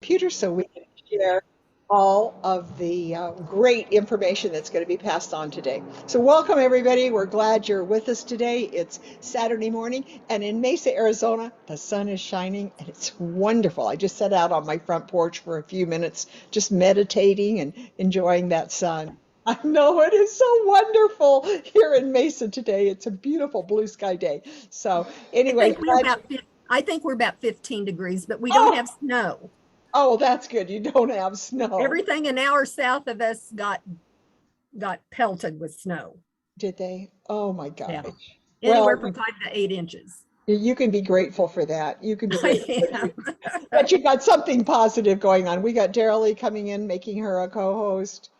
computer so we can share all of the great information that's going to be passed on today. So, welcome everybody. We're glad you're with us today. It's Saturday morning, and in Mesa, Arizona, the sun is shining and it's wonderful. I just sat out on my front porch for a few minutes, just meditating and enjoying that sun. I know it is so wonderful here in Mesa today. It's a beautiful blue sky day. So, I anyway, think we're about I think we're about 15 degrees, but we don't oh, have snow. oh, that's good. You don't have snow. Everything an hour south of us got pelted with snow. Did they? Oh my Yeah, gosh. anywhere Well, from 5 to 8 inches. you can be grateful for that. You can be grateful I that am. you got something positive going on. We got Darylee coming in, making her a co-host,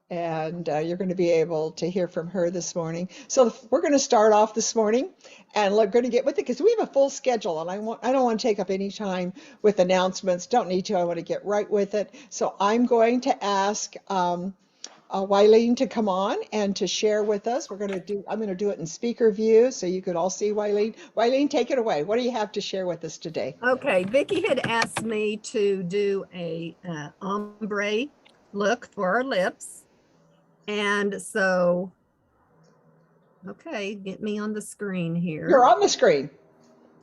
and you're going to be able to hear from her this morning. So we're going to start off this morning, and we're going to get with it because we have a full schedule, and I don't want to take up any time with announcements. Don't need to. I want to get right with it. So I'm going to ask Wylene to come on and to share with us. I'm going to do it in speaker view so you could all see Wylene. Wylene, take it away. What do you have to share with us today? Okay, Vickie had asked me to do a ombre look for our lips. And so, okay, get me on the screen here. You're on the screen.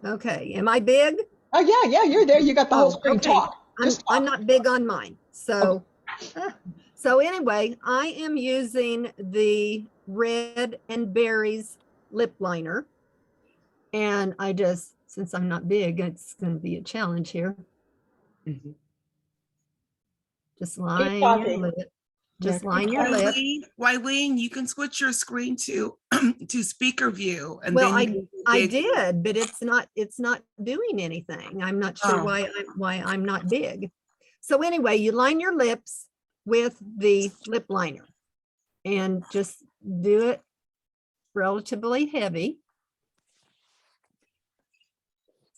Okay, am I big? Oh, yeah, you're there. You got the whole screen. Okay. Talk. Just talk. I'm not big on mine. So, so anyway, I am using the Red and Berries lip liner. And I just, since I'm not big, it's going to be a challenge here. Just line your lip. Just line your lip. Wylene, you can switch your screen to to speaker view, and Well, then I did, but it's not doing anything. I'm not sure why I'm not big. So anyway, you line your lips with the lip liner and just do it relatively heavy.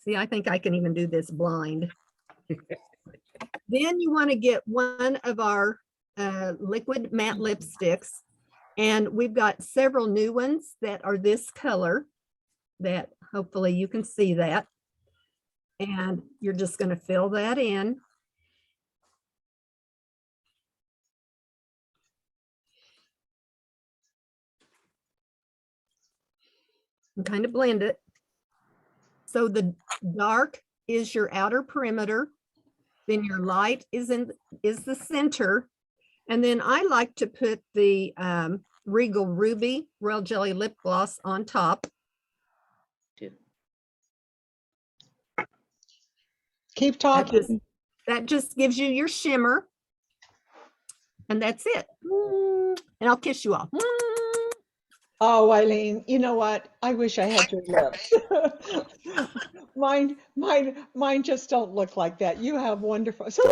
See, I think I can even do this blind. Then you want to get one of our liquid matte lipsticks, and we've got several new ones that are this color that hopefully you can see that. And you're just going to fill that in. And kind of blend it. So the dark is your outer perimeter, then your light is the center. And then I like to put the Regal Ruby Royal Jelly Lip Gloss on top. Keep talking. That just gives you your shimmer. And that's it. And I'll kiss you all. Oh, Wylene, you know what? I wish I had your lips. Mine just don't look like that. You have wonderful. So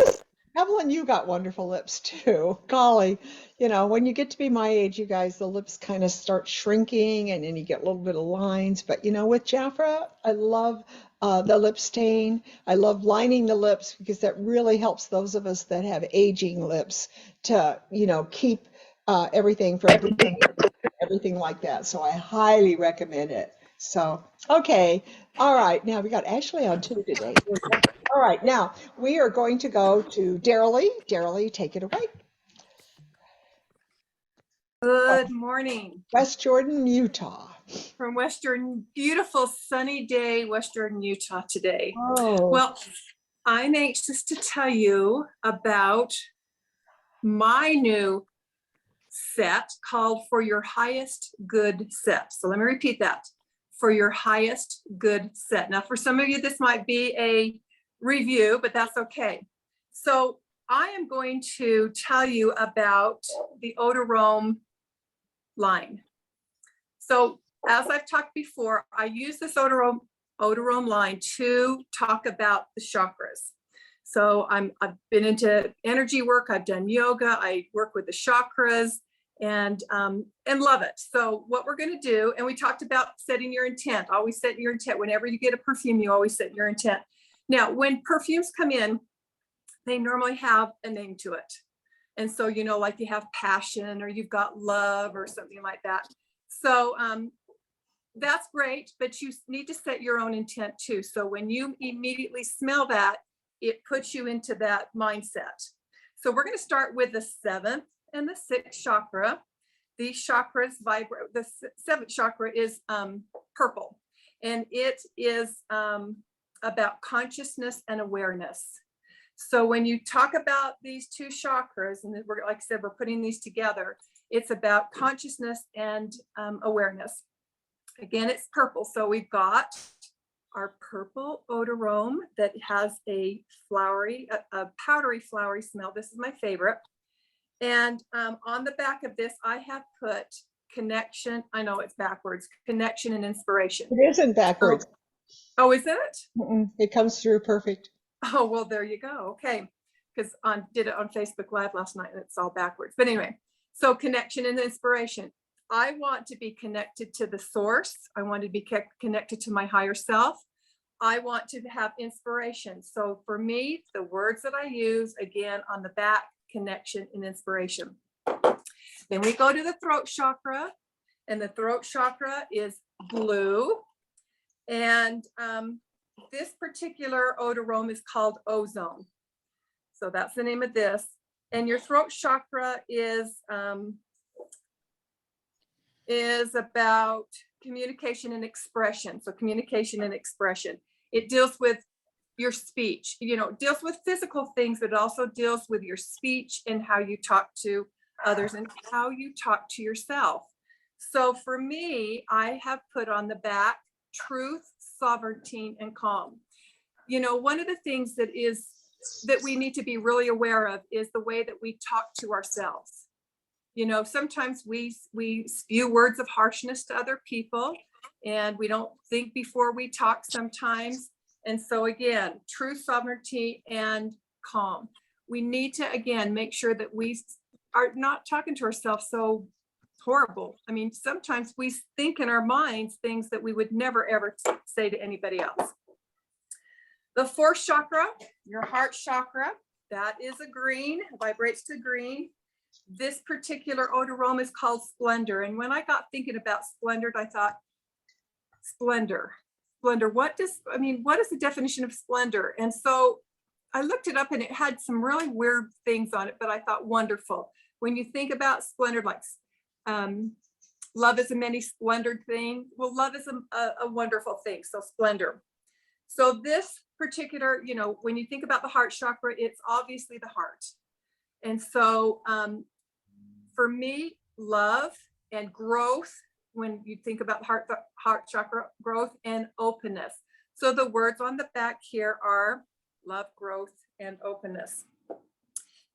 Evelyn, you got wonderful lips too. Golly, when you get to be my age, you guys, the lips kind of start shrinking and then you get a little bit of lines. But with Jafra, I love the lip stain. I love lining the lips because that really helps those of us that have aging lips to, keep everything from everything like that. So I highly recommend it. So, okay. All right. Now we got Ashley on too today. All right. Now we are going to go to Darylee. Darylee, take it away. Good morning. West Jordan, Utah. From beautiful sunny day, Western Utah today. Oh. Well, I'm anxious to tell you about my new set called For Your Highest Good Set. So let me repeat that. For Your Highest Good Set. Now, for some of you, this might be a review, but that's okay. So I am going to tell you about the Odorome line. So as I've talked before, I use this Odorome line to talk about the chakras. So I've been into energy work. I've done yoga. I work with the chakras and love it. So what we're going to do, and we talked about setting your intent. Always set your intent. Whenever you get a perfume, you always set your intent. Now, when perfumes come in, they normally have a name to it. And so, like you have passion or you've got love or something like that. So that's great, but you need to set your own intent too. So when you immediately smell that, it puts you into that mindset. So we're going to start with the 7th and the 6th chakra. These chakras vibrate. The 7th chakra is purple, and it is about consciousness and awareness. So when you talk about these two chakras, and we're, like I said, we're putting these together, it's about consciousness and awareness. Again, it's purple. So we've got our purple odorome that has a flowery, a powdery flowery smell. This is my favorite. And on the back of this, I have put connection. I know it's backwards, connection and inspiration. It isn't backwards. Oh, is it? It comes through perfect. Oh, well, there you go. Okay. Because I did it on Facebook Live last night and it's all backwards. But anyway, so connection and inspiration. I want to be connected to the source. I want to be connected to my higher self. I want to have inspiration. So for me, the words that I use, again, on the back, connection and inspiration. Then we go to the throat chakra, and the throat chakra is blue. And this particular odorome is called ozone. So that's the name of this. And your throat chakra is about communication and expression. So communication and expression. It deals with your speech, you know, deals with physical things, but it also deals with your speech and how you talk to others and how you talk to yourself. So for me, I have put on the back truth, sovereignty, and calm. You know, one of the things that we need to be really aware of is the way that we talk to ourselves. You know, sometimes we spew words of harshness to other people, and we don't think before we talk sometimes. And so again, truth, sovereignty, and calm. We need to, again, make sure that we are not talking to ourselves so horrible. I mean, sometimes we think in our minds things that we would never, ever say to anybody else. The 4th chakra, your heart chakra, that is a green, vibrates to green. This particular odorome is called Splendor. And when I got thinking about Splendor, I thought, splendor, what is the definition of splendor? And so I looked it up and it had some really weird things on it, but I thought wonderful. When you think about splendor, like love is a many splendored thing. Well, love is a wonderful thing. So splendor. So this particular, you know, when you think about the heart chakra, it's obviously the heart. And so for me, love and growth, when you think about the heart chakra, growth and openness. So the words on the back here are love, growth, and openness.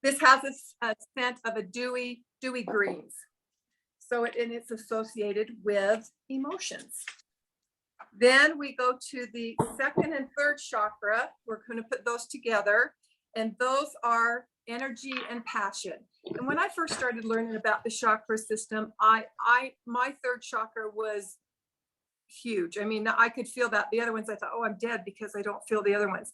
This has a scent of a dewy greens. So it's associated with emotions. Then we go to the 2nd and 3rd chakra. We're going to put those together, and those are energy and passion. And when I first started learning about the chakra system, my 3rd chakra was huge. I mean, I could feel that. The other ones, I thought, oh, I'm dead because I don't feel the other ones.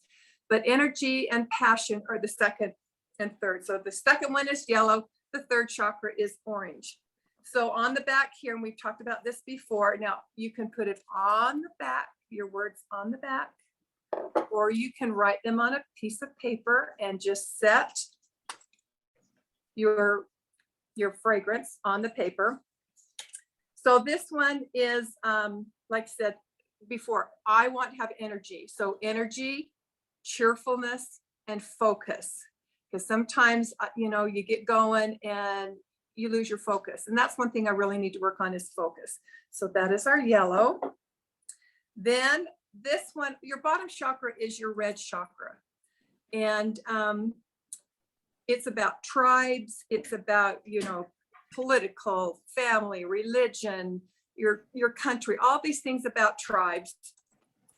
But energy and passion are the 2nd and 3rd. So the 2nd one is yellow. The 3rd chakra is orange. So on the back here, and we've talked about this before, now you can put it on the back, your words on the back, or you can write them on a piece of paper and just set your fragrance on the paper. So this one is, like I said before, I want to have energy. So energy, cheerfulness, and focus. Because sometimes, you know, you get going and you lose your focus. And that's one thing I really need to work on is focus. So that is our yellow. Then this one, your bottom chakra is your red chakra. And it's about tribes. It's about, you know, political, family, religion, your country, all these things about tribes.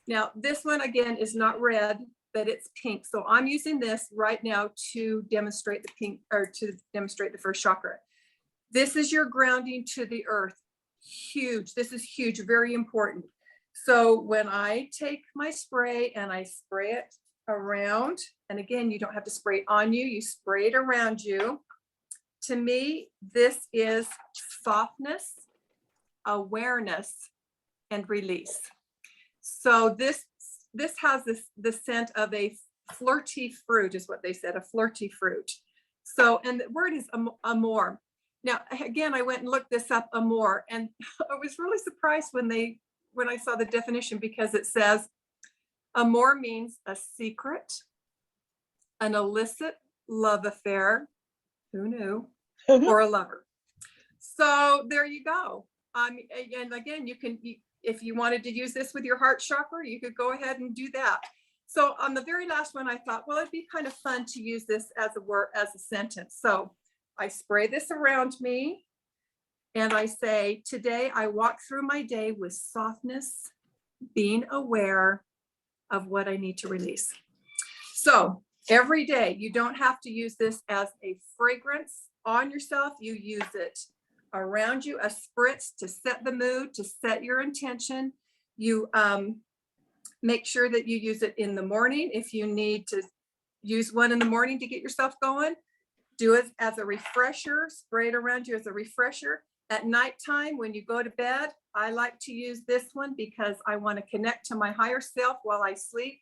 Now, this one again is not red, but it's pink. So I'm using this right now to demonstrate the pink, or to demonstrate the 1st chakra. This is your grounding to the earth. Huge. This is huge, very important. So when I take my spray and I spray it around, and again, you don't have to spray it on you, you spray it around you. To me, this is softness, awareness, and release. So this has the scent of a flirty fruit is what they said, a flirty fruit. So, and the word is amore. Now, again, I went and looked this up, amore, and I was really surprised when I saw the definition, because it says amore means a secret, an illicit love affair, who knew, or a lover. So there you go. And again, if you wanted to use this with your heart chakra, you could go ahead and do that. So on the very last one, I thought, well, it'd be kind of fun to use this as a word, as a sentence. So I spray this around me and I say, today I walk through my day with softness, being aware of what I need to release. So every day, you don't have to use this as a fragrance on yourself. You use it around you, a spritz to set the mood, to set your intention. You make sure that you use it in the morning. If you need to use one in the morning to get yourself going, do it as a refresher, spray it around you as a refresher. At nighttime, when you go to bed, I like to use this one because I want to connect to my higher self while I sleep,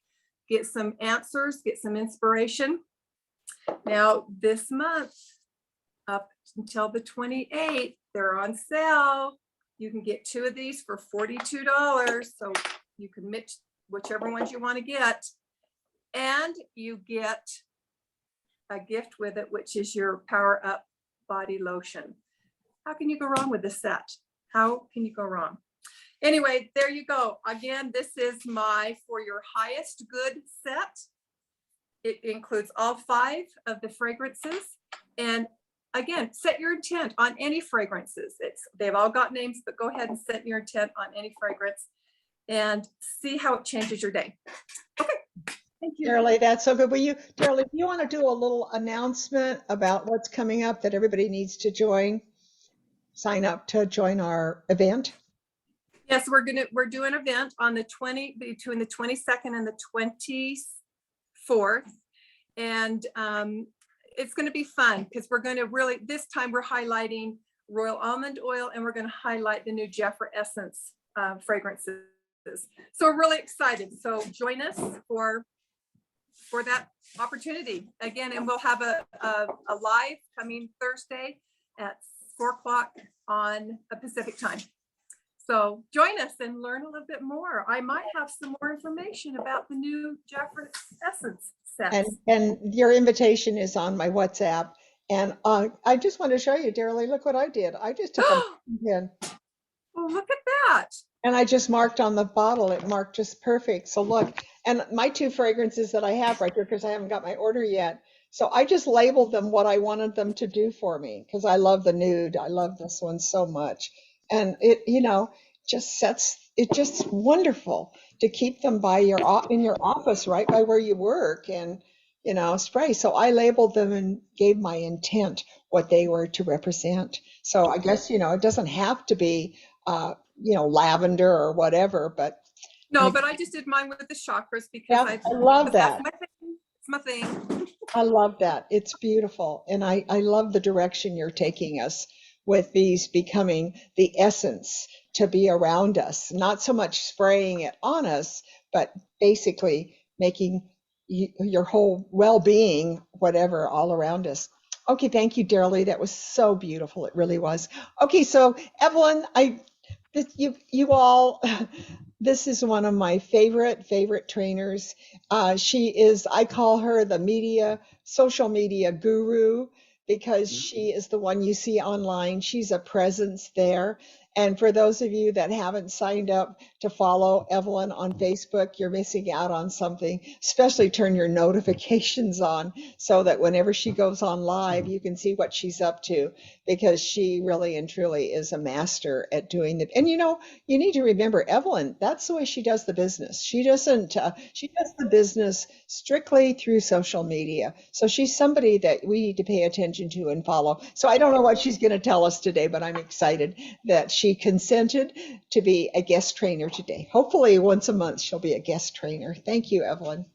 get some answers, get some inspiration. Now, this month, up until the 28th, they're on sale. You can get 2 of these for $42. So you can mix whichever ones you want to get. And you get a gift with it, which is your Power Up Body Lotion. How can you go wrong with this set? How can you go wrong? Anyway, there you go. Again, this is my For Your Highest Good set. It includes all 5 of the fragrances. And again, set your intent on any fragrances. They've all got names, but go ahead and set your intent on any fragrance and see how it changes your day. Okay, thank you. Darylee, that's so good. Darylee, do you want to do a little announcement about what's coming up that everybody needs to sign up to join our event? Yes, we're doing an event on between the 22nd and the 24th. And it's going to be fun because we're going to this time we're highlighting Royal Almond Oil, and we're going to highlight the new Jeffrey Essence fragrances. So we're really excited. So join us for that opportunity again, and we'll have a live coming Thursday at 4:00 on a Pacific time. So join us and learn a little bit more. I might have some more information about the new Jeffrey Essence sets. And your invitation is on my WhatsApp. And I just want to show you, Darylee, look what I did. I just took a pen. Well, look at that. And I just marked on the bottle. It marked just perfect. So look, and my 2 fragrances that I have right here, because I haven't got my order yet. So I just labeled them what I wanted them to do for me, because I love the nude. I love this one so much. And it, it's just wonderful to keep them in your office, right by where you work, and, spray. So I labeled them and gave my intent, what they were to represent. So I guess, it doesn't have to be, lavender or whatever, but. No, but I just did mine with the chakras because I love that. It's my thing. I love that. It's beautiful. And I love the direction you're taking us with these becoming the essence to be around us, not so much spraying it on us, but basically making your whole well-being, whatever, all around us. Okay, thank you, Darylee. That was so beautiful. It really was. Okay, so Evelyn, you all, this is one of my favorite trainers. She is, I call her the social media guru, because she is the one you see online. She's a presence there. And for those of you that haven't signed up to follow Evelyn on Facebook, you're missing out on something. Especially turn your notifications on so that whenever she goes on live, you can see what she's up to, because she really and truly is a master at doing it. And you need to remember, Evelyn, that's the way she does the business. She doesn't, she does the business strictly through social media. So she's somebody that we need to pay attention to and follow. So I don't know what she's going to tell us today, but I'm excited that she consented to be a guest trainer today. Hopefully once a month she'll be a guest trainer. Thank you, Evelyn.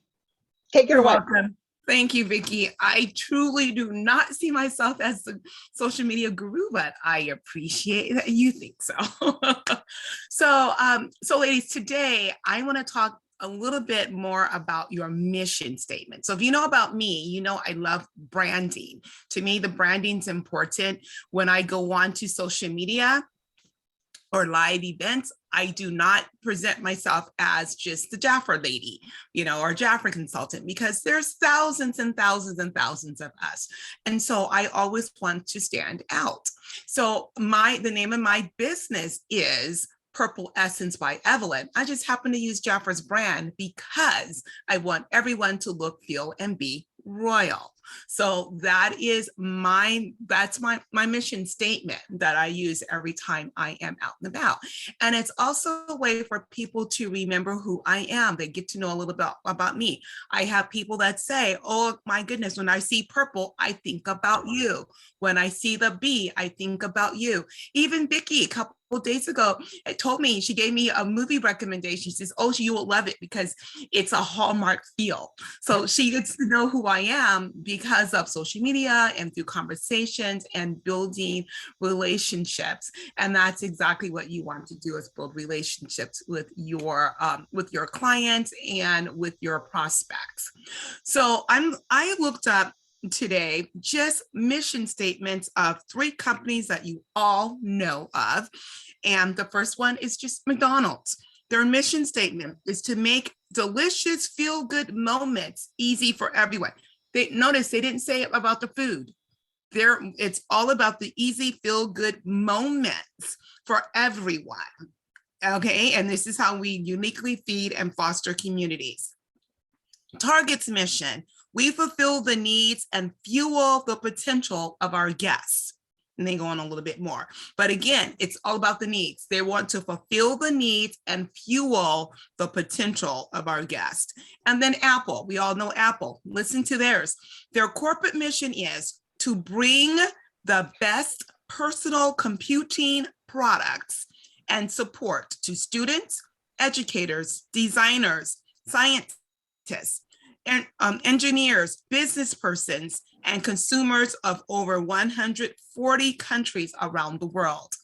Take it away. Welcome. Thank you, Vickie. I truly do not see myself as the social media guru, but I appreciate that you think so. So ladies, today I want to talk a little bit more about your mission statement. So if you know about me, you know I love branding. To me, the branding's important. When I go on to social media or live events, I do not present myself as just the Jaffer lady, or Jaffer consultant, because there's thousands and thousands and thousands of us. And so I always want to stand out. So the name of my business is Purple Essence by Evelyn. I just happen to use Jaffer's brand because I want everyone to look, feel, and be royal. So that's my mission statement that I use every time I am out and about. And it's also a way for people to remember who I am. They get to know a little bit about me. I have people that say, oh my goodness, when I see purple, I think about you. When I see the bee, I think about you. Even Vickie, a couple days ago, told me, she gave me a movie recommendation. She says, oh, you will love it because it's a Hallmark feel. So she gets to know who I am because of social media and through conversations and building relationships. And that's exactly what you want to do, is build relationships with your clients and with your prospects. So I looked up today just mission statements of 3 companies that you all know of. And the first one is just McDonald's. Their mission statement is to make delicious feel-good moments easy for everyone. Notice they didn't say about the food. It's all about the easy feel-good moments for everyone. Okay, and this is how we uniquely feed and foster communities. Target's mission: we fulfill the needs and fuel the potential of our guests. And they go on a little bit more. But again, it's all about the needs. They want to fulfill the needs and fuel the potential of our guests. And then Apple, we all know Apple. Listen to theirs. Their corporate mission is to bring the best personal computing products and support to students, educators, designers, scientists, and engineers, business persons, and consumers of over 140 countries around the world.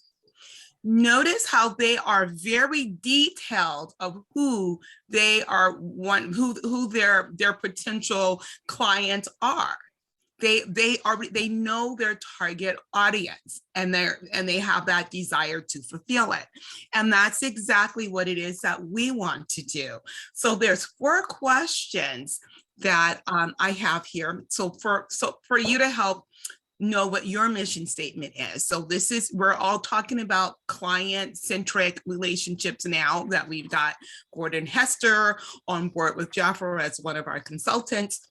Notice how they are very detailed of who they are, who their potential clients are. They know their target audience, and they have that desire to fulfill it. And that's exactly what it is that we want to do. So there's 4 questions that I have here. So for you to help know what your mission statement is. So we're all talking about client-centric relationships now that we've got Gordon Hester on board with Jaffer as one of our consultants.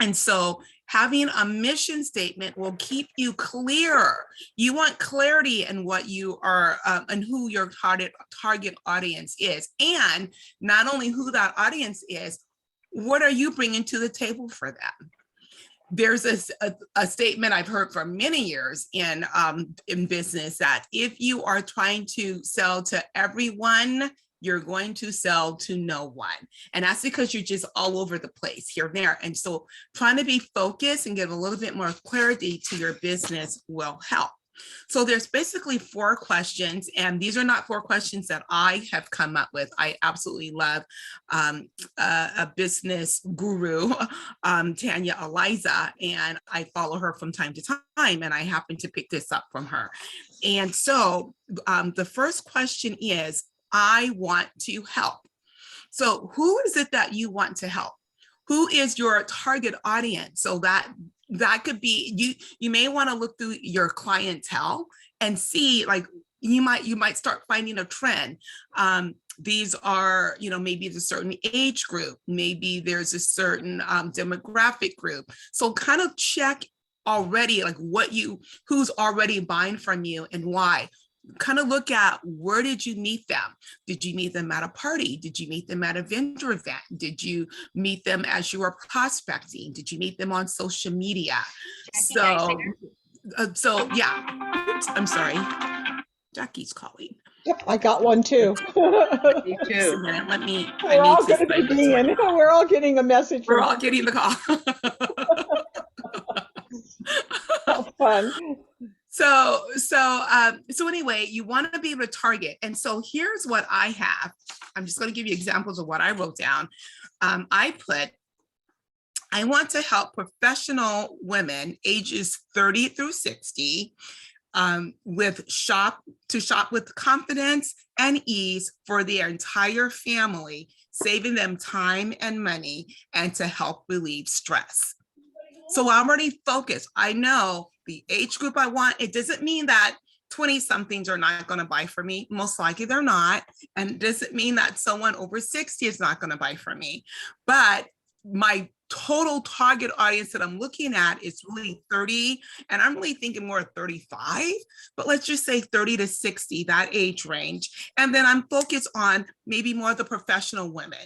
And so having a mission statement will keep you clear. You want clarity in what you are and who your target audience is. And not only who that audience is, what are you bringing to the table for them? There's a statement I've heard for many years in business that if you are trying to sell to everyone, you're going to sell to no one. And that's because you're just all over the place here and there. And so trying to be focused and give a little bit more clarity to your business will help. So there's basically 4 questions, and these are not 4 questions that I have come up with. I absolutely love a business guru, Tanya Eliza, and I follow her from time to time, and I happen to pick this up from her. And so the first question is, I want to help. So who is it that you want to help? Who is your target audience? So that could be, you may want to look through your clientele and see, like, you might start finding a trend. These are, maybe there's a certain age group, maybe there's a certain demographic group. So kind of check already, like who's already buying from you and why. Kind of look at, where did you meet them? Did you meet them at a party? Did you meet them at a vendor event? Did you meet them as you were prospecting? Did you meet them on social media? So yeah. Oops, I'm sorry. Jackie's calling. Yep, I got one too. Me Just a too. minute, I need We're all to going to be slide this being. one. We're all getting a message. We're all getting the call. How fun. So anyway, you want to be able to target. And so here's what I have. I'm just going to give you examples of what I wrote down. I want to help professional women ages 30 through 60 shop with confidence and ease for their entire family, saving them time and money, and to help relieve stress. So I'm already focused. I know the age group I want. It doesn't mean that 20 somethings are not going to buy from me. Most likely they're not. And it doesn't mean that someone over 60 is not going to buy from me. But my total target audience that I'm looking at is really 30, and I'm really thinking more 35, but let's just say 30 to 60, that age range. And then I'm focused on maybe more of the professional women.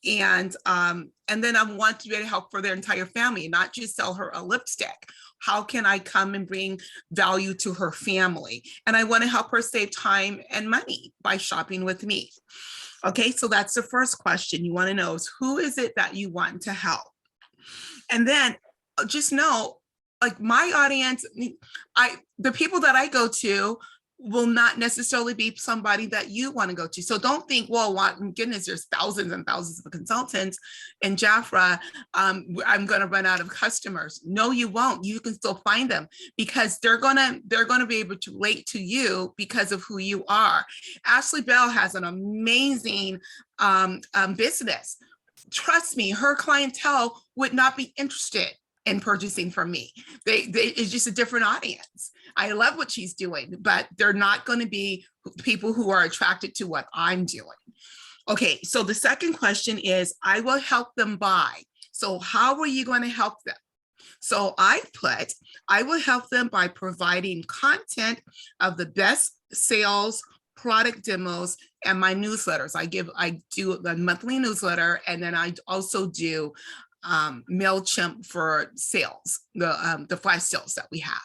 And then I want to be able to help for their entire family, not just sell her a lipstick. How can I come and bring value to her family? And I want to help her save time and money by shopping with me. Okay, so that's the first question you want to know is who is it that you want to help? And then just know, like my audience, the people that I go to will not necessarily be somebody that you want to go to. So don't think, well, goodness, there's thousands and thousands of consultants in Jafra. I'm going to run out of customers. No, you won't. You can still find them because they're going to be able to relate to you because of who you are. Ashley Bell has an amazing business. Trust me, her clientele would not be interested in purchasing from me. It's just a different audience. I love what she's doing, but they're not going to be people who are attracted to what I'm doing. Okay, so the second question is, I will help them buy. So how are you going to help them? So I will help them by providing content of the best sales, product demos, and my newsletters. I do a monthly newsletter, and then I also do MailChimp for sales, the flash sales that we have.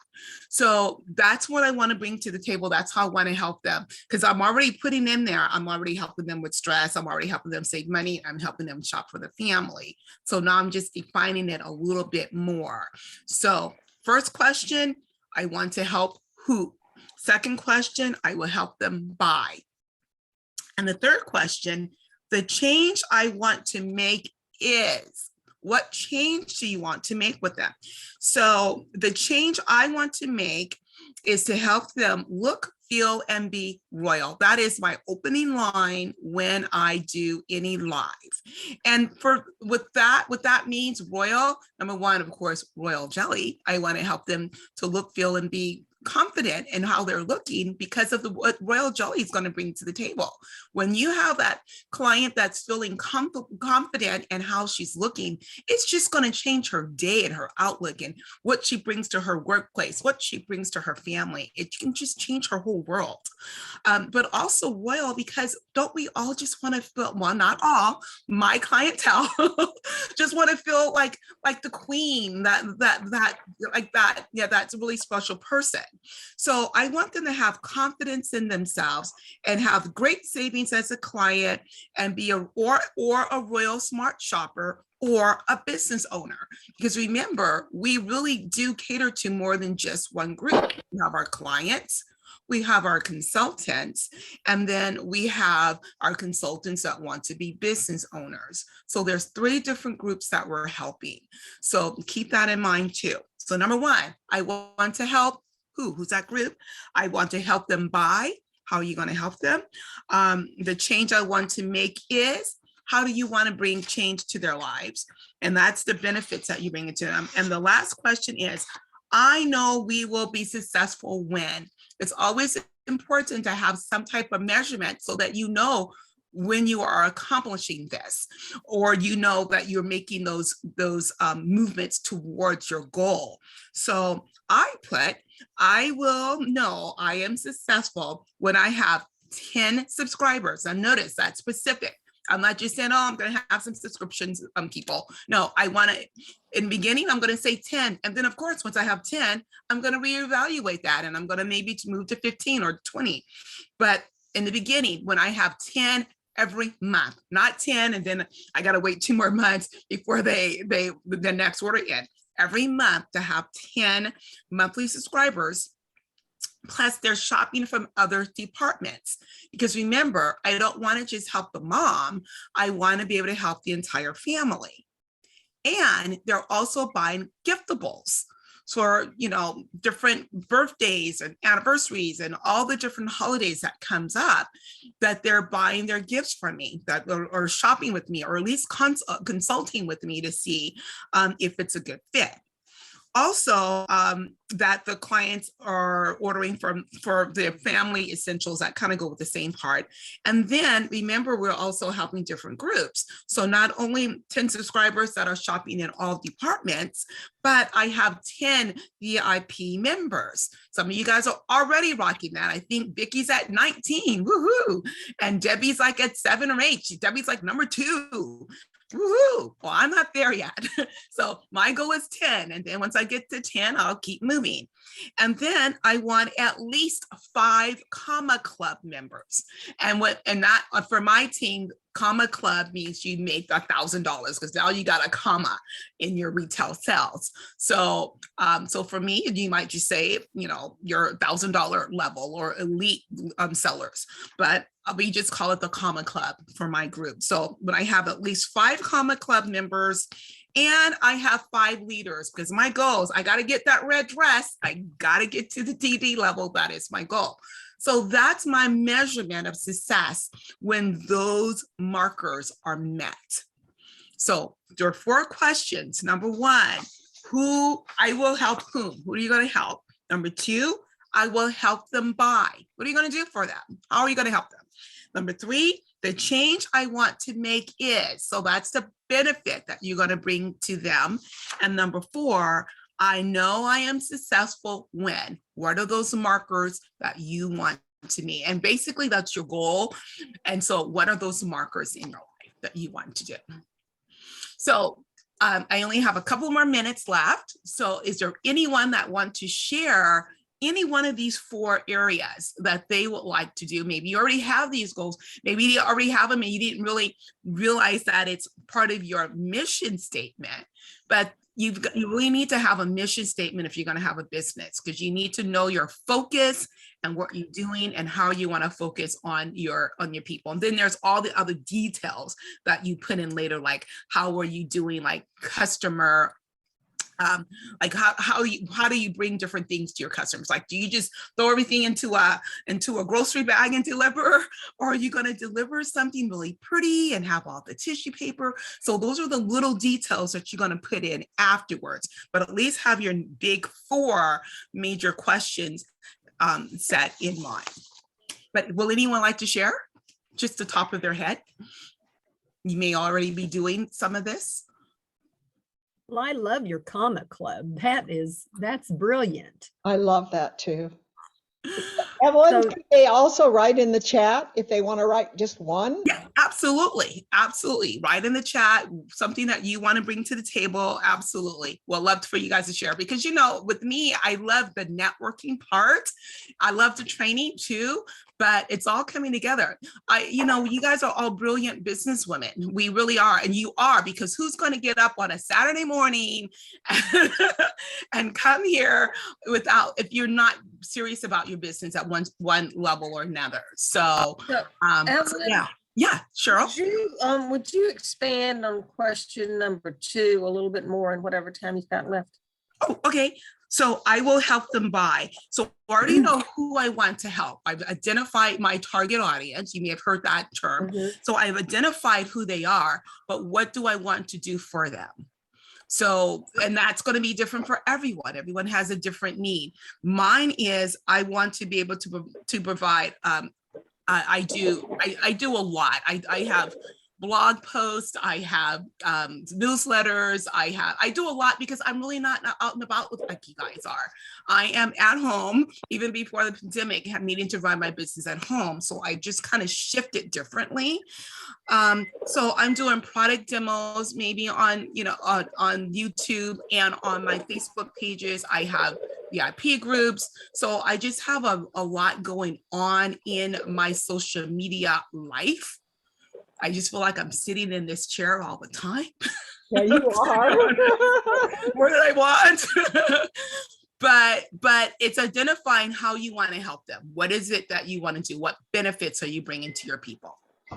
So that's what I want to bring to the table. That's how I want to help them, because I'm already putting in there. I'm already helping them with stress. I'm already helping them save money. I'm helping them shop for the family. So now I'm just defining it a little bit more. So first question, I want to help who? Second question, I will help them buy. And the third question, the change I want to make is, what change do you want to make with them? So the change I want to make is to help them look, feel, and be royal. That is my opening line when I do any live. And what that means royal, number one, of course, royal jelly. I want to help them to look, feel, and be confident in how they're looking because of what royal jelly is going to bring to the table. When you have that client that's feeling confident in how she's looking, it's just going to change her day and her outlook and what she brings to her workplace, what she brings to her family. It can just change her whole world. But also royal, because don't we all just want to feel, well, not all, my clientele just want to feel like the queen, that's a really special person. So I want them to have confidence in themselves and have great savings as a client and be a royal smart shopper or a business owner. Because remember, we really do cater to more than just one group. We have our clients, we have our consultants, and then we have our consultants that want to be business owners. So there's 3 different groups that we're helping. So keep that in mind too. So number 1, I want to help who's that group? I want to help them buy. How are you going to help them? The change I want to make is, how do you want to bring change to their lives? And that's the benefits that you bring into them. And the last question is, I know we will be successful when. It's always important to have some type of measurement so that you know when you are accomplishing this, or you know that you're making those movements towards your goal. So I will know I am successful when I have 10 subscribers. And notice that's specific. I'm not just saying, oh, I'm going to have some subscriptions, people. No, I want to, in the beginning, I'm going to say 10. And then of course, once I have 10, I'm going to reevaluate that. And I'm going to maybe move to 15 or 20. But in the beginning, when I have 10 every month, not 10, and then I got to wait 2 more months before the next order in. Every month to have 10 monthly subscribers, Plus, they're shopping from other departments. Because remember, I don't want to just help the mom. I want to be able to help the entire family. And they're also buying giftables for, you know, different birthdays and anniversaries and all the different holidays that comes up, that they're buying their gifts from me, that or shopping with me, or at least consulting with me to see if it's a good fit. Also, that the clients are ordering for their family essentials that kind of go with the same part. And then remember, we're also helping different groups. So not only 10 subscribers that are shopping in all departments, but I have 10 VIP members. Some of you guys are already rocking that. I think Vickie's at 19, woohoo. And Debbie's like at 7 or 8. Debbie's like number 2. Woohoo! Well, I'm not there yet. So my goal is 10. And then once I get to 10, I'll keep moving. And then I want at least 5 Comma Club members. And that for my team, Comma Club means you make $1,000 because now you got a comma in your retail sales. So, so for me, you might just say, you know, your $1,000 level or elite sellers, but we just call it the Comma Club for my group. So when I have at least 5 Comma Club members, and I have 5 leaders, because my goal is I got to get that red dress. I got to get to the DD level. That is my goal. So that's my measurement of success when those markers are met. So there are 4 questions. Number 1, who I will help whom? Who are you going to help? Number 2, I will help them buy. What are you going to do for them? How are you going to help them? Number 3, the change I want to make is, so that's the benefit that you're going to bring to them. And number 4, I know I am successful when. What are those markers that you want to meet? And basically that's your goal. And so what are those markers in your life that you want to do? So I only have a couple more minutes left. So is there anyone that want to share any one of these 4 areas that they would like to do? Maybe you already have these goals. Maybe you already have them and you didn't really realize that it's part of your mission statement, but you really need to have a mission statement if you're going to have a business, because you need to know your focus and what you're doing and how you want to focus on your people. And then there's all the other details that you put in later, like how are you doing, like customer, like how do you bring different things to your customers? Like, do you just throw everything into a grocery bag and deliver, or are you going to deliver something really pretty and have all the tissue paper? So those are the little details that you're going to put in afterwards, but at least have your big 4 major questions set in mind. But will anyone like to share just the top of their head? You may already be doing some of this. Well, I love your Comma Club. That's brilliant. I love that too. Evelyn, could they also write in the chat if they want to write just one? Yeah, absolutely. Absolutely. Write in the chat something that you want to bring to the table. Absolutely. Well, love for you guys to share, because, you know, with me, I love the networking part. I love the training too, but it's all coming together. You know, you guys are all brilliant businesswomen. We really are. And you are, because who's going to get up on a Saturday morning and come here if you're not serious about your business at one level or another. So, Evelyn, yeah, Cheryl. Would you expand on question number 2 a little bit more in whatever time you've got left? Oh, okay. So I will help them buy. So I already know who I want to help. I've identified my target audience. You may have heard that term. So I've identified who they are, but what do I want to do for them? So, and that's going to be different for everyone. Everyone has a different need. Mine is I want to be able to provide. I do a lot. I have blog posts, I have newsletters, I do a lot because I'm really not out and about like you guys are. I am at home, even before the pandemic, needing to run my business at home. So I just kind of shifted differently. So I'm doing product demos, maybe on YouTube and on my Facebook pages. I have VIP groups. So I just have a lot going on in my social media life. I just feel like I'm sitting in this chair all the time. Yeah, you are. What did I want? but it's identifying how you want to help them. What is it that you want to do? What benefits are you bringing to your people?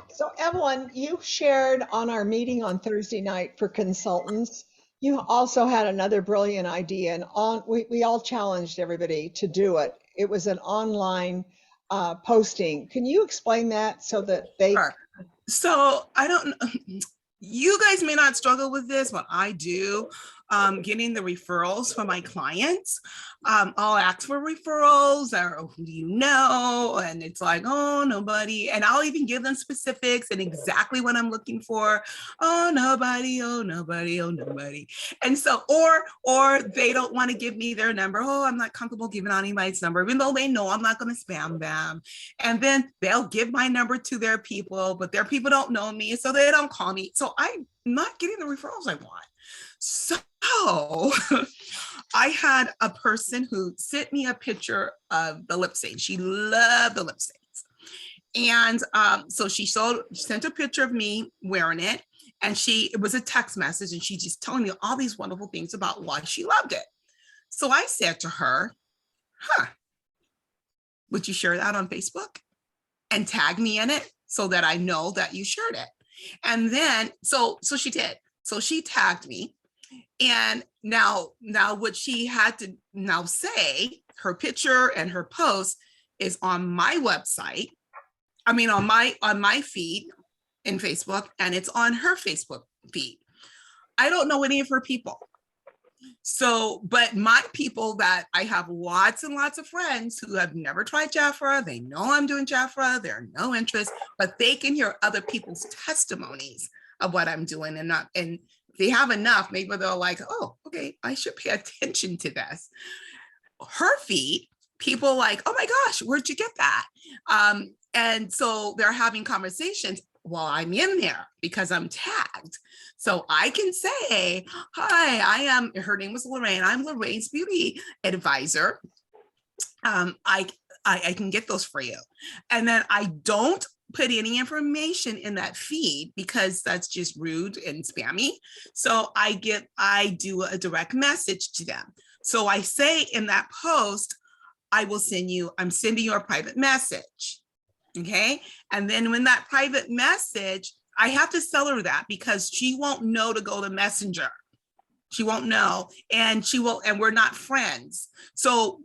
So Evelyn, you shared on our meeting on Thursday night for consultants. You also had another brilliant idea, and we all challenged everybody to do it. It was an online posting. Can you explain that so that they? Sure. So I don't know. You guys may not struggle with this, but I do. Getting the referrals from my clients. I'll ask for referrals or who do you know? And it's like, oh, nobody. And I'll even give them specifics and exactly what I'm looking for. Oh, nobody, oh, nobody, oh, nobody. And so, or they don't want to give me their number. Oh, I'm not comfortable giving out anybody's number, even though they know I'm not going to spam them. And then they'll give my number to their people, but their people don't know me, so they don't call me. So I'm not getting the referrals I want. So I had a person who sent me a picture of the lip stain. She loved the lip stains. And so she sent a picture of me wearing it. And it was a text message, and she just telling me all these wonderful things about why she loved it. So I said to her, would you share that on Facebook and tag me in it so that I know that you shared it? And then, so she did. So she tagged me. And now what she had to now say, her picture and her post is on my website. I mean, on my feed in Facebook, and it's on her Facebook feed. I don't know any of her people. So, but my people that I have lots and lots of friends who have never tried Jafra, they know I'm doing Jafra, they're no interest, but they can hear other people's testimonies of what I'm doing, and they have enough, maybe they're like, oh, okay, I should pay attention to this. Her feed, people like, oh my gosh, where'd you get that? And so they're having conversations while I'm in there because I'm tagged. So I can say, hi, her name was Lorraine. I'm Lorraine's beauty advisor. I can get those for you. And then I don't put any information in that feed because that's just rude and spammy. So I do a direct message to them. So I say in that post, I'm sending you a private message. Okay. And then when that private message, I have to tell her that because she won't know to go to Messenger. She won't know. And we're not friends. So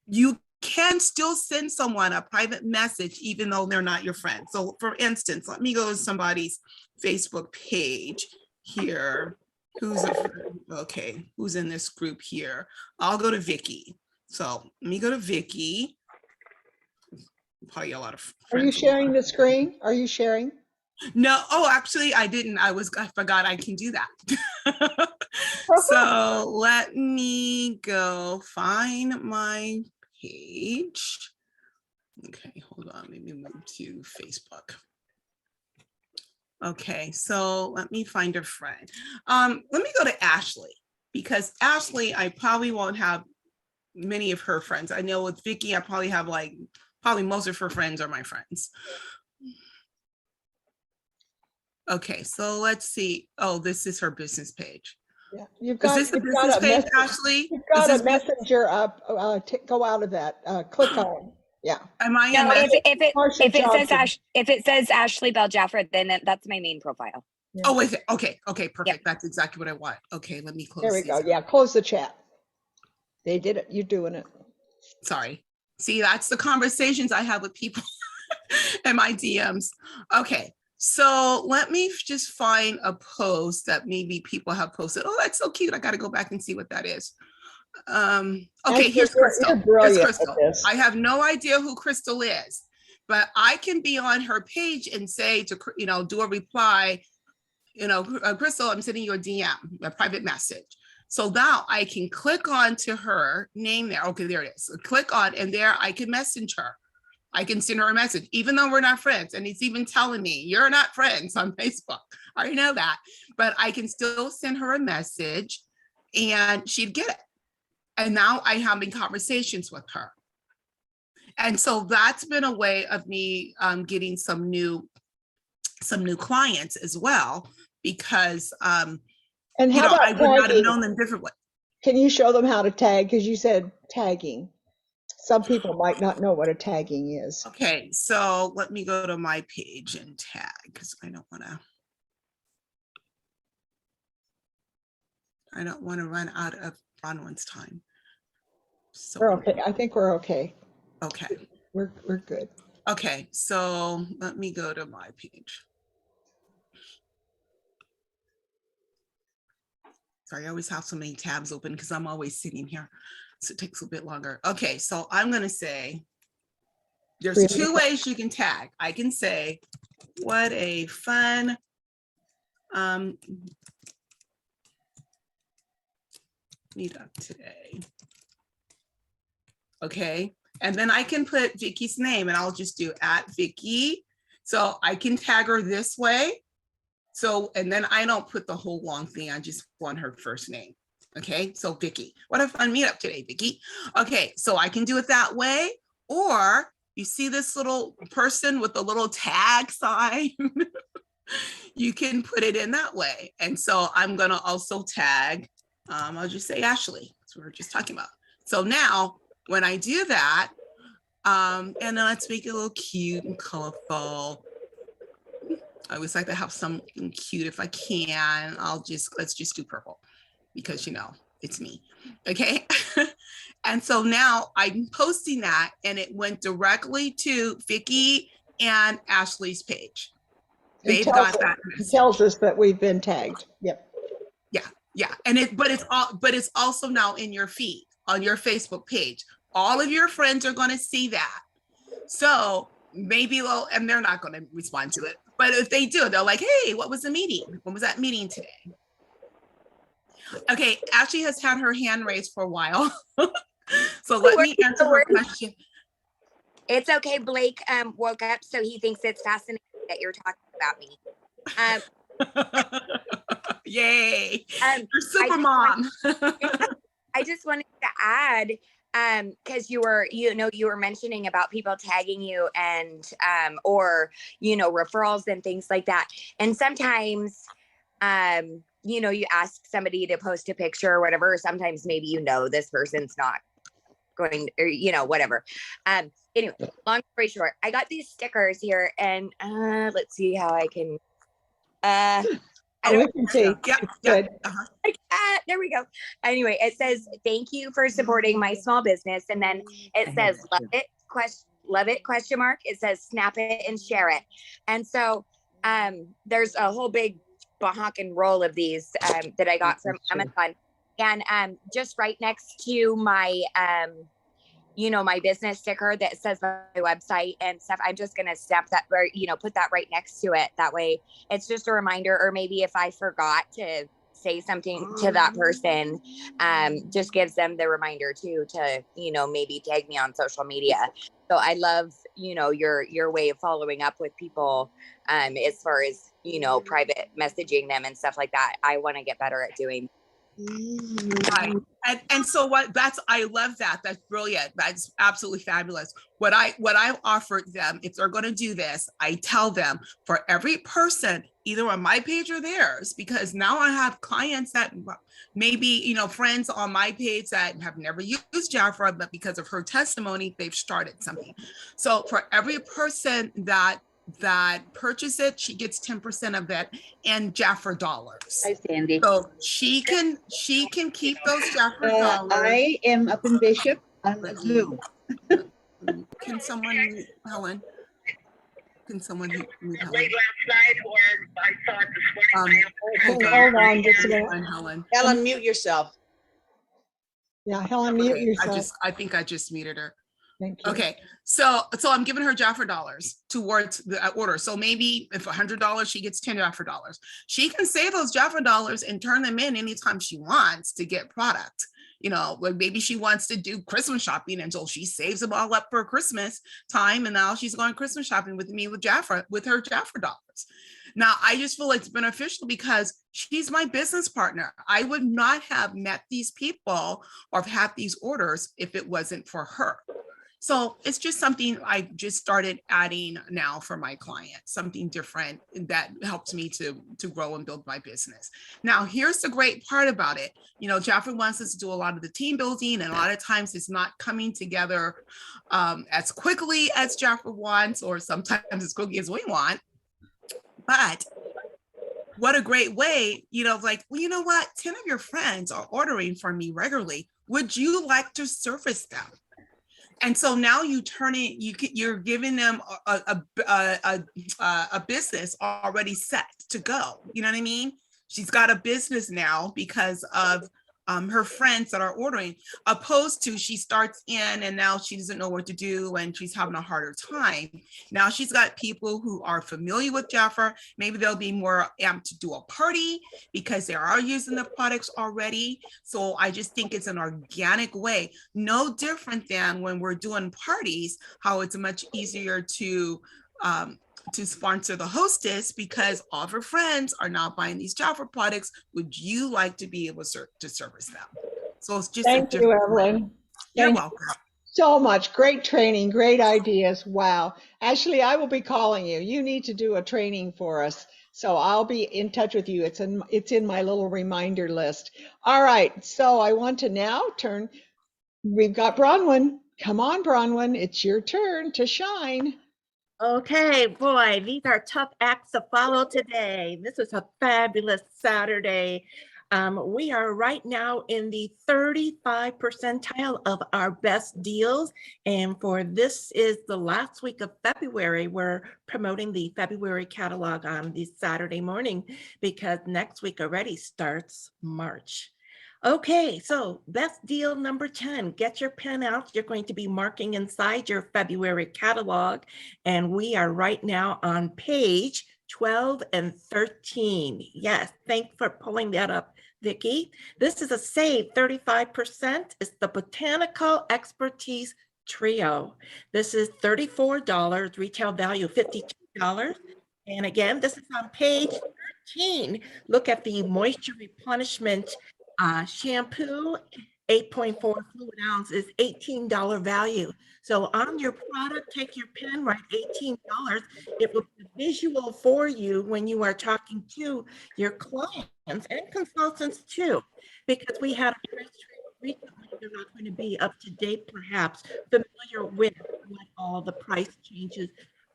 you can still send someone a private message even though they're not your friend. So for instance, let me go to somebody's Facebook page here. Who's in this group here? I'll go to Vickie. So let me go to Vickie. Probably a lot of friends. Are you sharing the screen? Are you sharing? No, actually I didn't. I forgot I can do that. So let me go find my page. Okay, hold on, let me move to Facebook. Okay, so let me find a friend. Let me go to Ashley, because Ashley, I probably won't have many of her friends. I know with Vickie, I probably have probably most of her friends are my friends. Okay, so let's see. Oh, this is her business page. Yeah, Is this the business page, Ashley? You've got a messenger up. Go out of that. Click on. Yeah. Am I No, in if it says Ashley Bell Jaffra, then that's my main profile. Yeah. Oh, is it? Okay, perfect. Yep. That's exactly what I want. Okay, let me close. There we go. Yeah, close the chat. They did it. You're doing it. Sorry. See, that's the conversations I have with people in my DMs. Okay. So let me just find a post that maybe people have posted. Oh, that's so cute. I got to go back and see what that is. Okay, here's Crystal. Here's Crystal. I have no idea who Crystal is, but I can be on her page and say to, do a reply, Crystal, I'm sending you a DM, a private message. So now I can click on to her name there. Okay, there it is. So click on, and there I can message her. I can send her a message, even though we're not friends. And it's even telling me you're not friends on Facebook. I already know that, but I can still send her a message and she'd get it. And now I'm having conversations with her. And so that's been a way of me getting some new clients as well, because and how about I would not have known them differently. Can you show them how to tag? Because you said tagging. Some people might not know what a tagging is. Okay, so let me go to my page and tag because I don't want to run out of Bronwyn's time. So We're okay. I think we're okay. okay. We're good. Okay, so let me go to my page. Sorry, I always have so many tabs open because I'm always sitting here. So it takes a bit longer. Okay, so I'm going to say, there's two ways you can tag. I can say, what a fun meetup today. Okay, and then I can put Vickie's name and I'll just do @Vickie. So I can tag her this way. So, and then I don't put the whole long thing. I just want her first name. Okay, so Vickie, what a fun meetup today, Vickie. Okay, so I can do it that way, or you see this little person with the little tag sign, you can put it in that way. And so I'm gonna also tag, I'll just say Ashley, that's what we were just talking about. So now when I do that, and then let's make it a little cute and colorful. I always like to have something cute if I can. Let's just do purple because it's me, okay? And so now I'm posting that and it went directly to Vickie and Ashley's page. They've got that. It tells us that we've been tagged. Yep. Yeah, and but it's also now in your feed on your Facebook page. All of your friends are going to see that. So maybe and they're not going to respond to it. But if they do, they're like, hey, what was the meeting? What was that meeting today? Okay, Ashley has had her hand raised for a while. So let me answer her question. It's okay. Blake woke up, so he thinks it's fascinating that you're talking about me. Yay, you're super mom. I just wanted to add, because you were mentioning about people tagging you and or referrals and things like that. And sometimes you ask somebody to post a picture or whatever, or sometimes maybe this person's not going, or whatever. Anyway, long story short, I got these stickers here, and let's see how I can We can see. Yeah, Good. there we go. Anyway, it says, thank you for supporting my small business. And then it says, love it, question mark. It says, snap it and share it. And so there's a whole big bahonkin roll of these that I got from Amazon. And just right next to my, my business sticker that says my website and stuff, I'm just going to snap that, or, put that right next to it. That way it's just a reminder, or maybe if I forgot to say something to that person, just gives them the reminder too, to, maybe tag me on social media. So I love, your way of following up with people, as far as, private messaging them and stuff like that. I want to get better at doing. Right. And so I love that. That's brilliant. That's absolutely fabulous. What I offered them, if they're going to do this, I tell them for every person, either on my page or theirs, because now I have clients that maybe, friends on my page that have never used Jafra, but because of her testimony, they've started something. So for every person that purchase it, she gets 10% of it and Jafra dollars. Hi, Sandy. So she can keep those Jafra dollars. I am up in Bishop on Zoom. Can someone mute Helen? Can someone mute Helen? Late last night, or I saw it this morning. Hold on just a minute. Helen. Helen, mute yourself. Yeah, Helen, mute Okay, yourself. I think I just muted her. Thank you. Okay, so I'm giving her Jafra dollars towards the order. So maybe if $100, she gets 10 Jafra dollars. She can save those Jafra dollars and turn them in anytime she wants to get product. Like maybe she wants to do Christmas shopping, and so she saves them all up for Christmas time, and now she's going Christmas shopping with me with her Jafra dollars. Now, I just feel it's beneficial because she's my business partner. I would not have met these people or have had these orders if it wasn't for her. So it's just something I just started adding now for my clients, something different that helps me to grow and build my business. Now, here's the great part about it. You know, Jaffer wants us to do a lot of the team building, and a lot of times it's not coming together as quickly as Jaffer wants, or sometimes as quickly as we want. But what a great way, you know, like, well, you know what? 10 of your friends are ordering from me regularly. Would you like to service them? And so now you turn it, you're giving them a business already set to go. You know what I mean? She's got a business now because of her friends that are ordering, opposed to she starts in and now she doesn't know what to do and she's having a harder time. Now she's got people who are familiar with Jaffer. Maybe they'll be more amped to do a party because they are using the products already. So I just think it's an organic way, no different than when we're doing parties, how it's much easier to sponsor the hostess because all of her friends are now buying these Jaffer products. Would you like to be able to service them? So it's just Thank you, Evelyn. You're Thank welcome. you so much. Great training, great ideas. Wow. Ashley, I will be calling you. You need to do a training for us. So I'll be in touch with you. It's in my little reminder list. All right. So I want to now turn. We've got Bronwyn. Come on, Bronwyn. It's your turn to shine. Okay, boy, these are tough acts to follow today. This is a fabulous Saturday. We are right now in the 35 percentile of our best deals. And for this is the last week of February, we're promoting the February catalog on this Saturday morning because next week already starts March. Okay, so best deal number 10, get your pen out. You're going to be marking inside your February catalog. And we are right now on page 12 and 13. Yes, thanks for pulling that up, Vickie. This is a save 35%. It's the Botanical Expertise Trio. This is $34, retail value $52. And again, this is on page 13. Look at the moisture replenishment shampoo, 8.4 fluid ounce is $18 value. So on your product, take your pen, write $18. It will be visual for you when you are talking to your clients and consultants too, because we had a price change recently. They're not going to be up to date, perhaps familiar with what all the price changes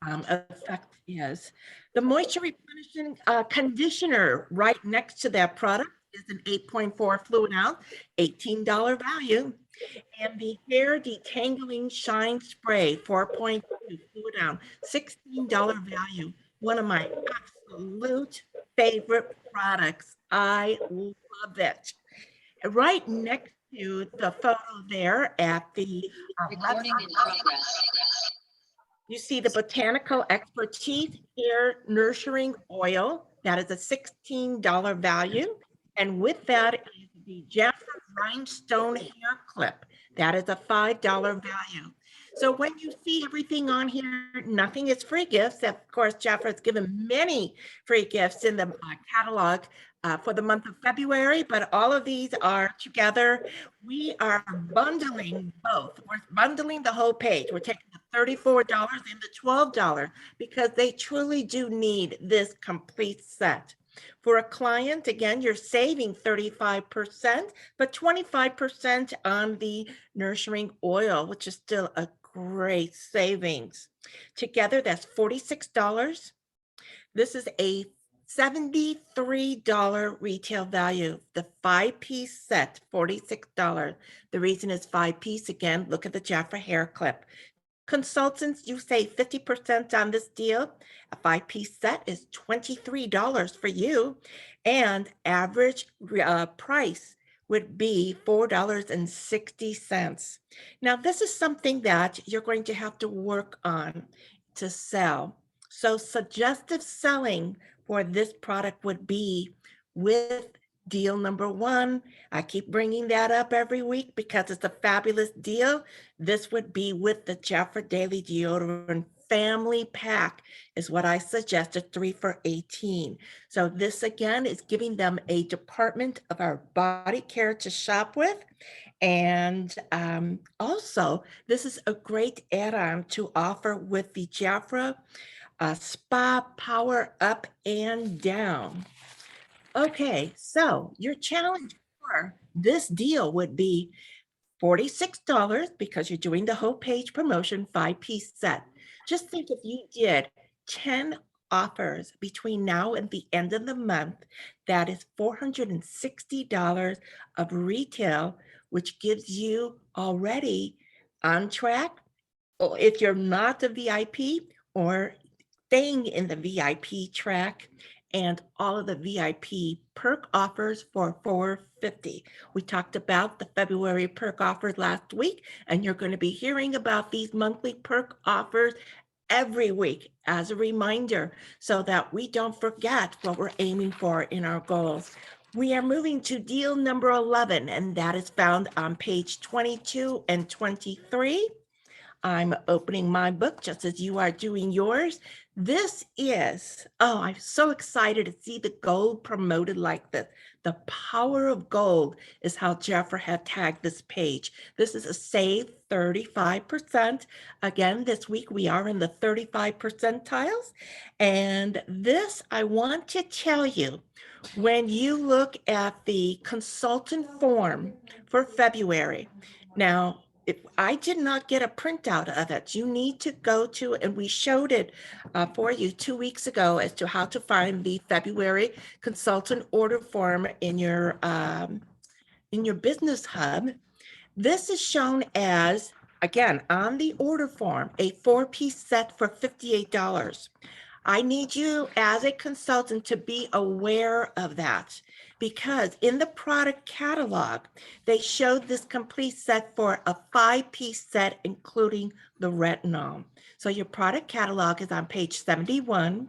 effect is. The moisture replenishing conditioner right next to that product is an 8.4 fluid ounce, $18 value. And the hair detangling shine spray, 4.2 fluid ounce, $16 value. One of my absolute favorite products. I love it. Right next to the photo there at the recording in progress. You see the Botanical Expertise Hair Nurturing Oil. That is a $16 value. And with that is the Jaffer Rhinestone Hair Clip. That is a $5 value. So when you see everything on here, nothing is free gifts. Of course, Jaffer has given many free gifts in the catalog for the month of February, but all of these are together. We are bundling both. We're bundling the whole page. We're taking the $34 and the $12 because they truly do need this complete set. For a client, again, you're saving 35%, but 25% on the nourishing oil, which is still a great savings. Together, that's $46. This is a $73 retail value. The 5-piece set, $46. The reason is 5-piece, again, look at the Jaffer hair clip. Consultants, you save 50% on this deal. A 5-piece set is $23 for you, and average price would be $4.60. Now, this is something that you're going to have to work on to sell. So suggestive selling for this product would be with deal number 1. I keep bringing that up every week because it's a fabulous deal. This would be with the Jaffer Daily Deodorant family pack is what I suggested, 3 for $18. So this again is giving them a department of our body care to shop with. And also, this is a great add-on to offer with the Jafra Spa Power Up and Down. Okay, so your challenge for this deal would be $46 because you're doing the whole page promotion 5-piece set. Just think if you did 10 offers between now and the end of the month, that is $460 of retail, which gives you already on track. Or if you're not a VIP or staying in the VIP track, and all of the VIP perk offers for $450. We talked about the February perk offers last week, and you're going to be hearing about these monthly perk offers every week as a reminder so that we don't forget what we're aiming for in our goals. We are moving to deal number 11, and that is found on page 22 and 23. I'm opening my book just as you are doing yours. This is, oh, I'm so excited to see the gold promoted like this. The power of gold is how Jafra had tagged this page. This is a save 35%. Again, this week we are in the 35 percentiles. And this, I want to tell you, when you look at the consultant form for February, now, if I did not get a printout of it, you need to go to, and we showed it for you 2 weeks ago as to how to find the February consultant order form in your business hub. This is shown as, again, on the order form, a 4-piece set for $58. I need you as a consultant to be aware of that because in the product catalog, they showed this complete set for a 5-piece set, including the retinol. So your product catalog is on page 71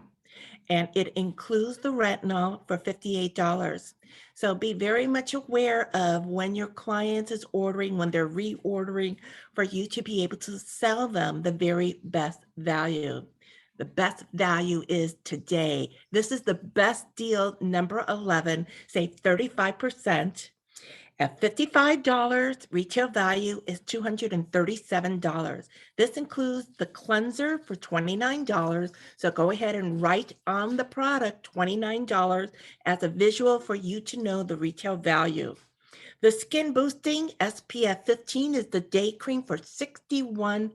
and it includes the retinol for $58. So be very much aware of when your client is ordering, when they're reordering, for you to be able to sell them the very best value. The best value is today. This is the best deal, number 11, save 35%. At $55, retail value is $237. This includes the cleanser for $29. So go ahead and write on the product $29 as a visual for you to know the retail value. The skin boosting SPF 15 is the day cream for $61.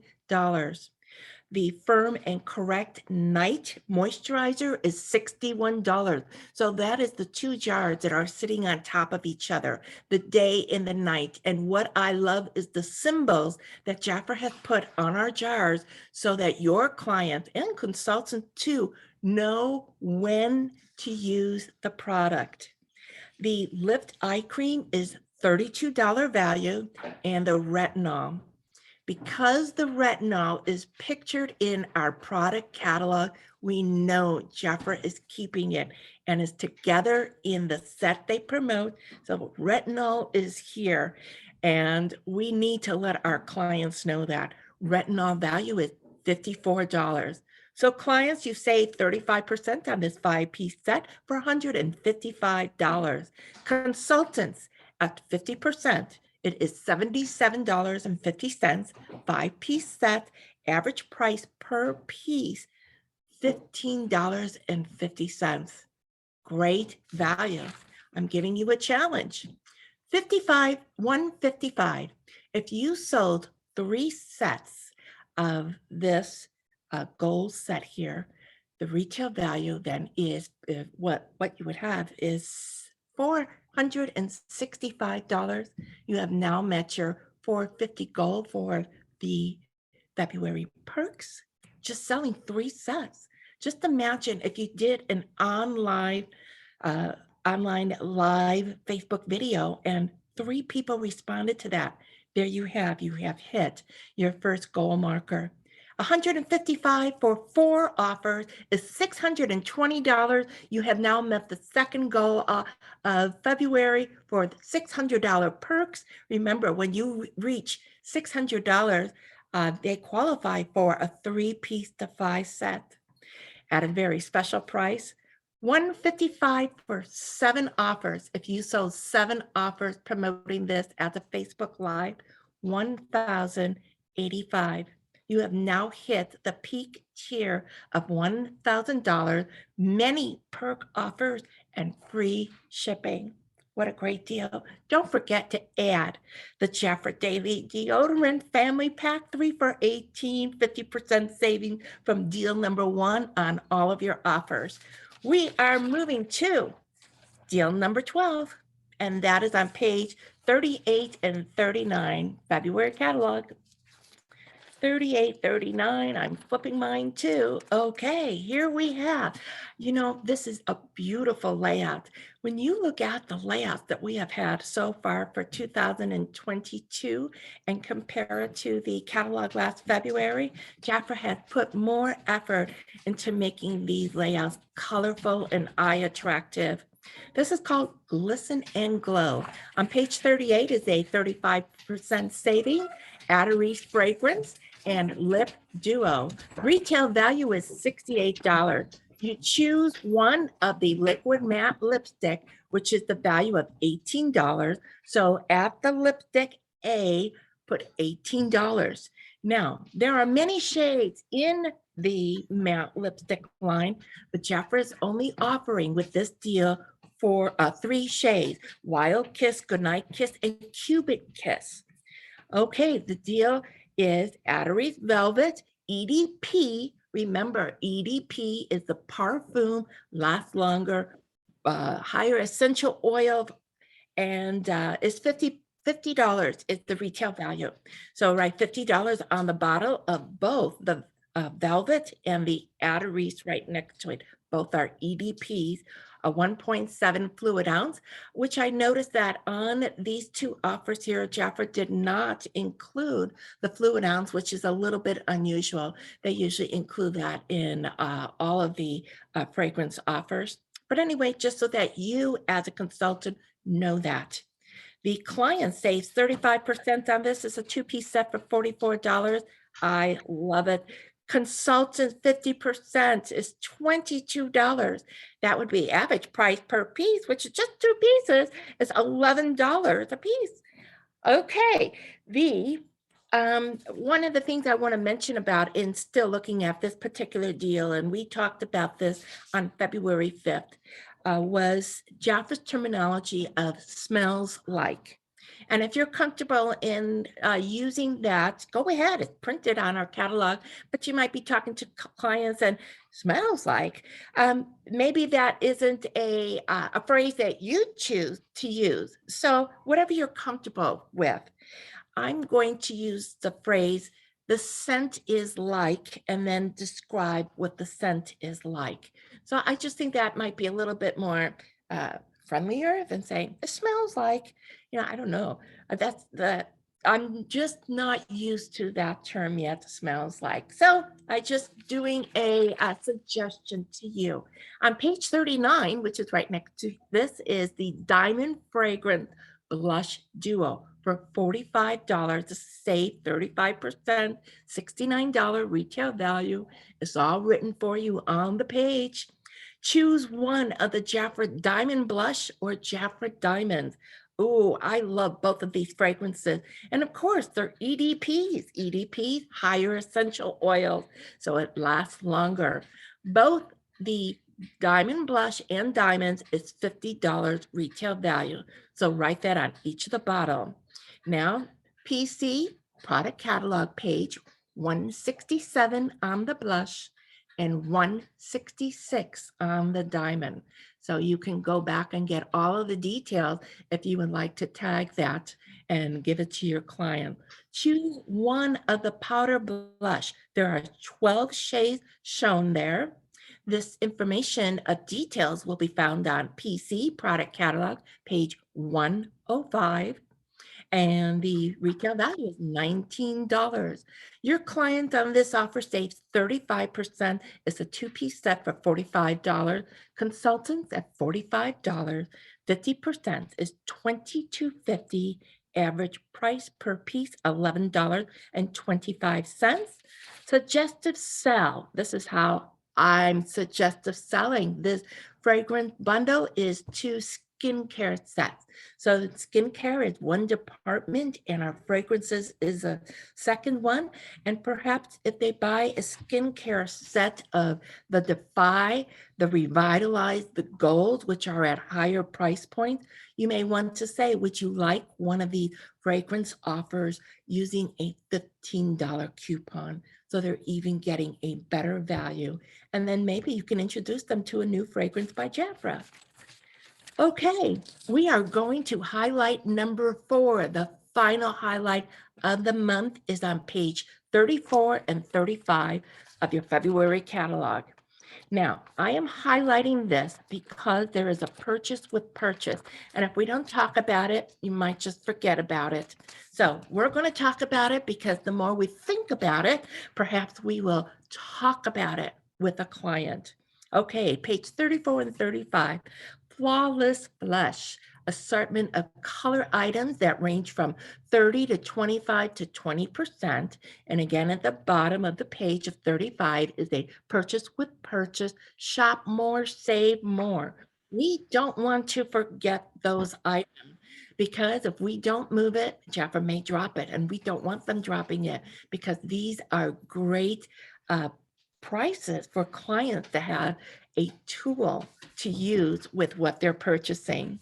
The Firm and Correct Night Moisturizer is $61. So that is the 2 jars that are sitting on top of each other, the day and the night. And what I love is the symbols that Jafra has put on our jars so that your clients and consultants too know when to use the product. The Lift Eye Cream is $32 value, and the retinol. Because the retinol is pictured in our product catalog, we know Jafra is keeping it and is together in the set they promote. So retinol is here, and we need to let our clients know that. Retinol value is $54. So clients, you save 35% on this 5-piece set for $155. Consultants at 50%. It is $77.50, 5-piece set, average price per piece, $15.50. Great value. I'm giving you a challenge. $155. If you sold 3 sets of this gold set here, the retail value then is what you would have is $465. You have now met your $450 goal for the February perks, just selling 3 sets. Just imagine if you did an online live Facebook video and 3 people responded to that. There you have hit your first goal marker. $155 for 4 offers is $620. You have now met the second goal of February for the $600 perks. Remember, when you reach $600, they qualify for a 3-piece defy set at a very special price. $155 for 7 offers. If you sold 7 offers promoting this as a Facebook Live, $1,085. You have now hit the peak tier of $1,000, many perk offers, and free shipping. What a great deal. Don't forget to add the Jaffer Daily Deodorant Family Pack 3 for $18, 50% saving from deal number 1 on all of your offers. We are moving to deal number 12, and that is on page 38 and 39, February catalog. 38, 39, I'm flipping mine too. Okay, here we have, this is a beautiful layout. When you look at the layouts that we have had so far for 2022 and compare it to the catalog last February, Jaffer had put more effort into making these layouts colorful and eye attractive. This is called Glisten and Glow. On page 38 is a 35% saving, Abernathy fragrance, and lip duo. Retail value is $68. You choose one of the liquid matte lipstick, which is the value of $18. So at the lipstick A, put $18. Now, there are many shades in the matte lipstick line, but Jaffer is only offering with this deal for 3 shades: Wild Kiss, Goodnight Kiss, and Cupid Kiss. Okay, the deal is Abernathy Velvet, EDP. Remember, EDP is the parfum, lasts longer, higher essential oil, and it's $50 is the retail value. So write $50 on the bottle of both the Velvet and the Abernathy right next to it. Both are EDPs, a 1.7 fluid ounce, which I noticed that on these 2 offers here, Jaffer did not include the fluid ounce, which is a little bit unusual. They usually include that in all of the fragrance offers. But anyway, just so that you as a consultant know that. The client saves 35% on this. It's a 2-piece set for $44. I love it. Consultant 50% is $22. That would be average price per piece, which is just 2 pieces, is $11 a piece. Okay, one of the things I want to mention about in still looking at this particular deal, and we talked about this on February 5th, was Jaffer's terminology of smells like. And if you're comfortable in using that, go ahead. It's printed on our catalog, but you might be talking to clients and smells like. Maybe that isn't a phrase that you choose to use. So whatever you're comfortable with. I'm going to use the phrase, the scent is like, and then describe what the scent is like. So I just think that might be a little bit more friendlier than saying, it smells like, I don't know. I'm just not used to that term yet, smells like. So I just doing a suggestion to you. On page 39, which is right next to this, is the Diamond Fragrance Blush Duo for $45 to save 35%, $69 retail value. It's all written for you on the page. Choose one of the Jaffer Diamond Blush or Jaffer Diamonds. Oh, I love both of these fragrances. And of course, they're EDPs. EDPs, higher essential oils, so it lasts longer. Both the Diamond Blush and Diamonds is $50 retail value. So write that on each of the bottle. Now, PC, product catalog page 167 on the blush and 166 on the diamond. So you can go back and get all of the details if you would like to tag that and give it to your client. Choose one of the powder blush. There are 12 shades shown there. This information of details will be found on PC product catalog, page 105. And the retail value is $19. Your client on this offer saves 35%. It's a 2-piece set for $45. Consultants at $45. 50% is $22.50. Average price per piece, $11.25. Suggestive sell. This is how I'm suggestive selling. This fragrance bundle is 2 skincare sets. So skincare is one department and our fragrances is a second one. And perhaps if they buy a skincare set of the Defy, the Revitalize, the Gold, which are at higher price points, you may want to say, would you like one of the fragrance offers using a $15 coupon? So they're even getting a better value. And then maybe you can introduce them to a new fragrance by Jafra. Okay, we are going to highlight number 4. The final highlight of the month is on page 34 and 35 of your February catalog. Now, I am highlighting this because there is a purchase with purchase. And if we don't talk about it, you might just forget about it. So we're going to talk about it because the more we think about it, perhaps we will talk about it with a client. Okay, page 34 and 35. Flawless Blush, assortment of color items that range from 30 to 25 to 20%. And again, at the bottom of the page of 35 is a purchase with purchase, shop more, save more. We don't want to forget those items because if we don't move it, Jaffa may drop it, and we don't want them dropping it because these are great prices for clients to have a tool to use with what they're purchasing.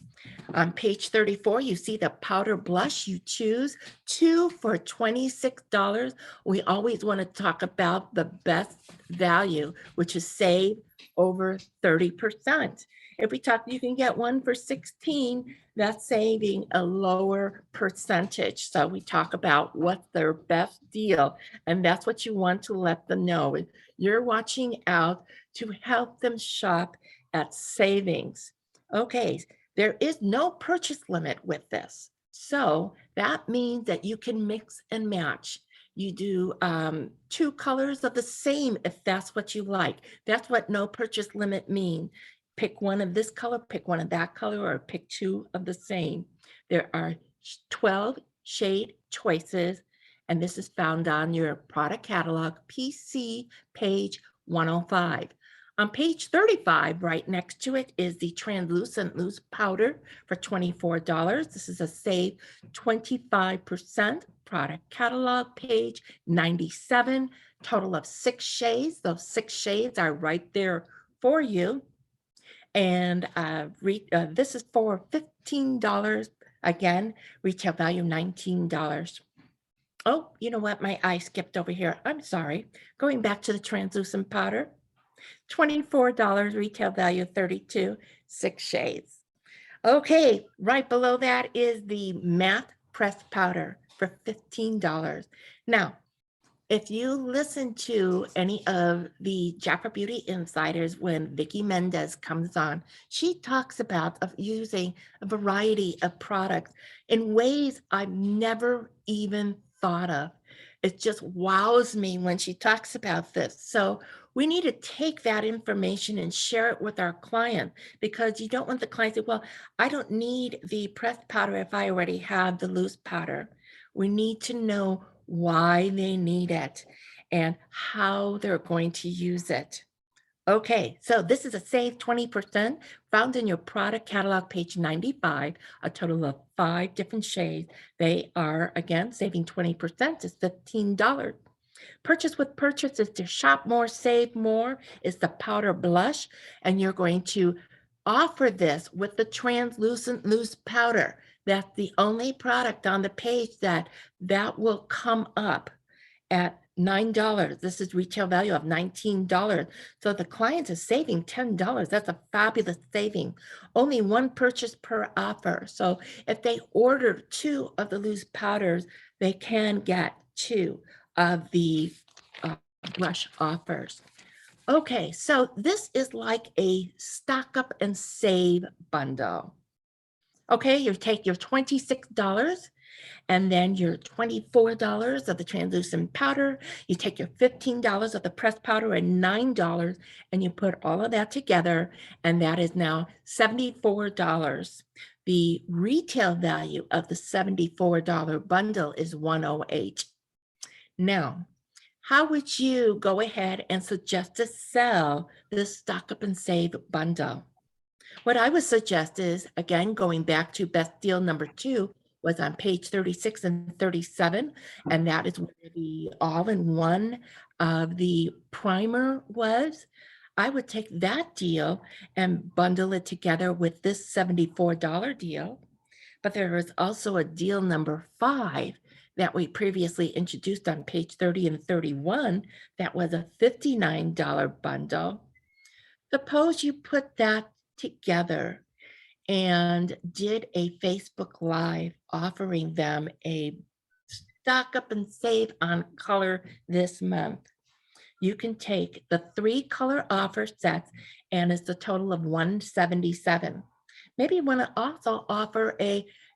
On page 34, you see the powder blush. You choose 2 for $26. We always want to talk about the best value, which is save over 30%. If we talk, you can get 1 for $16, that's saving a lower percentage. So we talk about what's their best deal, and that's what you want to let them know. You're watching out to help them shop at savings. Okay, there is no purchase limit with this. So that means that you can mix and match. You do 2 colors of the same if that's what you like. That's what no purchase limit means. Pick one of this color, pick one of that color, or pick 2 of the same. There are 12 shade choices, and this is found on your product catalog, PC page 105. On page 35, right next to it is the translucent loose powder for $24. This is a save 25%. Product catalog page 97, total of 6 shades. Those 6 shades are right there for you. And this is for $15. Again, retail value $19. Oh, you know what? My eye skipped over here. I'm sorry. Going back to the translucent powder. $24, retail value $32, 6 shades. Okay, right below that is the matte pressed powder for $15. Now, if you listen to any of the Jaffa Beauty Insiders when Vickie Mendez comes on, she talks about using a variety of products in ways I've never even thought of. It just wows me when she talks about this. So we need to take that information and share it with our client because you don't want the client to say, well, I don't need the pressed powder if I already have the loose powder. We need to know why they need it and how they're going to use it. Okay, so this is a save 20% found in your product catalog page 95, a total of 5 different shades. They are, again, saving 20% is $15. Purchase with purchase is to shop more, save more, is the powder blush, and you're going to offer this with the translucent loose powder. That's the only product on the page that will come up at $9. This is retail value of $19. So the client is saving $10. That's a fabulous saving. Only 1 purchase per offer. So if they order 2 of the loose powders, they can get 2 of the blush offers. Okay, so this is like a stock up and save bundle. Okay, you take your $26 and then your $24 of the translucent powder. You take your $15 of the pressed powder and $9, and you put all of that together, and that is now $74. The retail value of the $74 bundle is $108. Now, how would you go ahead and suggest to sell this stock up and save bundle? What I would suggest is, again, going back to best deal number 2 was on page 36 and 37, and that is where the all-in-one of the primer was. I would take that deal and bundle it together with this $74 deal. But there is also a deal number 5 that we previously introduced on page 30 and 31 that was a $59 bundle. Suppose you put that together and did a Facebook Live offering them a stock up and save on color this month. You can take the 3 color offer sets and it's a total of $177. Maybe you want to also offer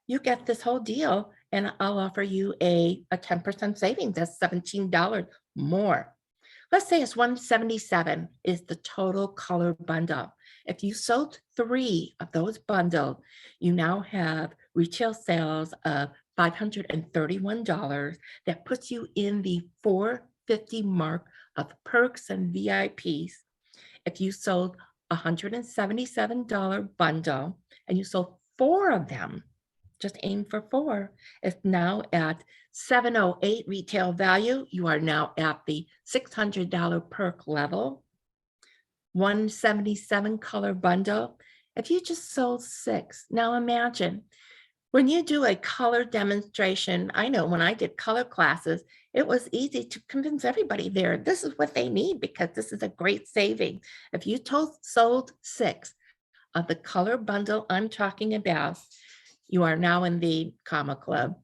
you get this whole deal and I'll offer you a 10% savings. That's $17 more. Let's say it's $177 is the total color bundle. If you sold 3 of those bundles, you now have retail sales of $531. That puts you in the $450 mark of perks and VIPs. If you sold $177 bundle and you sold 4 of them, just aim for 4, it's now at $708 retail value. You are now at the $600 perk level. 177 color bundle. If you just sold 6, now imagine when you do a color demonstration. I know when I did color classes, it was easy to convince everybody there, this is what they need because this is a great saving. If you sold 6 of the color bundle I'm talking about, you are now in the comma club.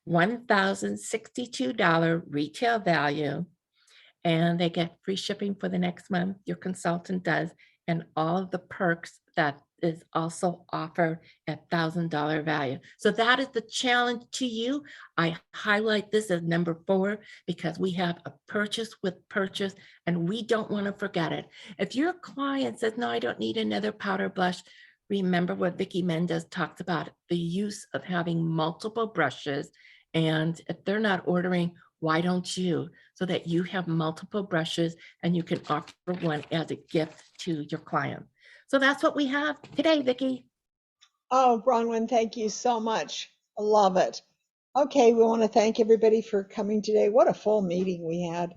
$1,062 retail value, and they get free shipping for the next month. Your consultant does, and all of the perks that is also offered at $1,000 value. So that is the challenge to you. I highlight this as number 4 because we have a purchase with purchase and we don't want to forget it. If your client says, no, I don't need another powder blush, remember what Vickie Mendez talks about, the use of having multiple brushes. And if they're not ordering, why don't you? So that you have multiple brushes and you can offer one as a gift to your client. So that's what we have today, Vickie. Oh, Bronwyn, thank you so much. I love it. Okay, we want to thank everybody for coming today. What a full meeting we had.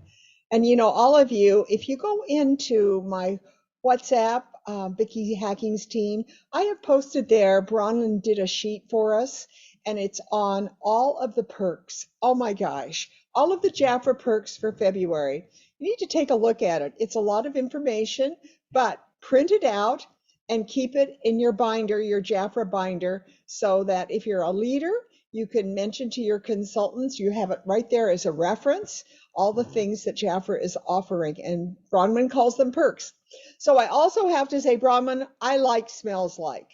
And all of you, if you go into my WhatsApp, Vickie Hacking's team, I have posted there, Bronwyn did a sheet for us, and it's on all of the perks. Oh my gosh, all of the Jafra perks for February. You need to take a look at it. It's a lot of information, but print it out and keep it in your binder, your Jafra binder, so that if you're a leader, you can mention to your consultants, you have it right there as a reference, all the things that Jafra is offering, and Bronwyn calls them perks. So I also have to say, Bronwyn, I like smells like.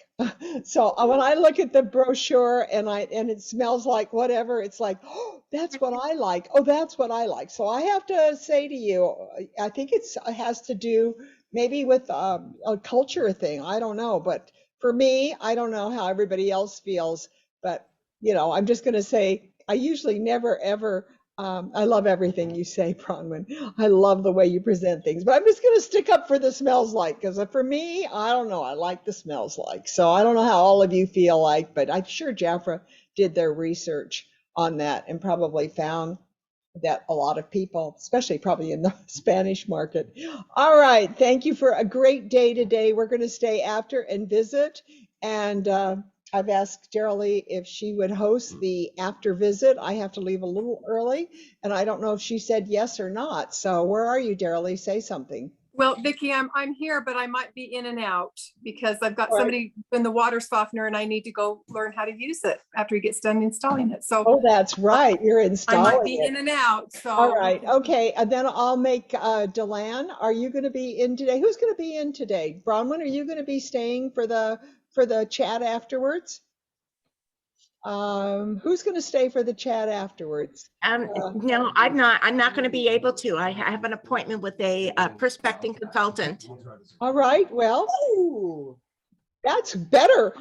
So when I look at the brochure and it smells like whatever, it's like, oh, that's what I like. Oh, that's what I like. So I have to say to you, I think it has to do maybe with a culture thing. I don't know. But for me, I don't know how everybody else feels. But, I'm just going to say, I usually never, ever, I love everything you say, Bronwyn. I love the way you present things. But I'm just going to stick up for the smells like, because for me, I don't know. I like the smells like. So I don't know how all of you feel like, but I'm sure Jafra did their research on that and probably found that a lot of people, especially probably in the Spanish market. All right. Thank you for a great day today. We're going to stay after and visit. And I've asked Darylee if she would host the after visit. I have to leave a little early, and I don't know if she said yes or not. So where are you, Darylee? Say something. Well, Vickie, I'm here, but I might be in and out because I've got All right. somebody in the water softener and I need to go learn how to use it after he gets done installing it. So Oh, that's right. You're I installing might be it. in and out. So All right. Okay. And then I'll make Delan. Are you going to be in today? Who's going to be in today? Bronwyn, are you going to be staying for the chat afterwards? Who's going to stay for the chat afterwards? No, I'm not going to be able to. I have an appointment with a prospecting consultant. All right. Well, Ooh. That's better.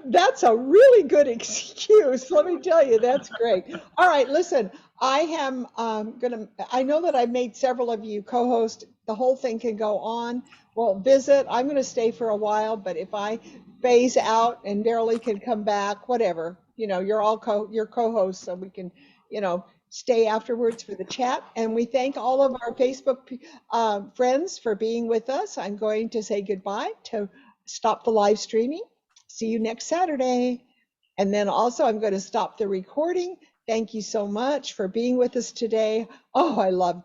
That's a really good excuse. Let me tell you, that's great. All right, listen, I am I know that I've made several of you co-host. The whole thing can go on. Well, visit. I'm gonna stay for a while, but if I phase out and Darylee can come back, whatever, you're all you're co-hosts, so we can, stay afterwards for the chat. And we thank all of our Facebook friends for being with us. I'm going to say goodbye to stop the live streaming. See you next Saturday. And then also I'm going to stop the recording. Thank you so much for being with us today. Oh, I love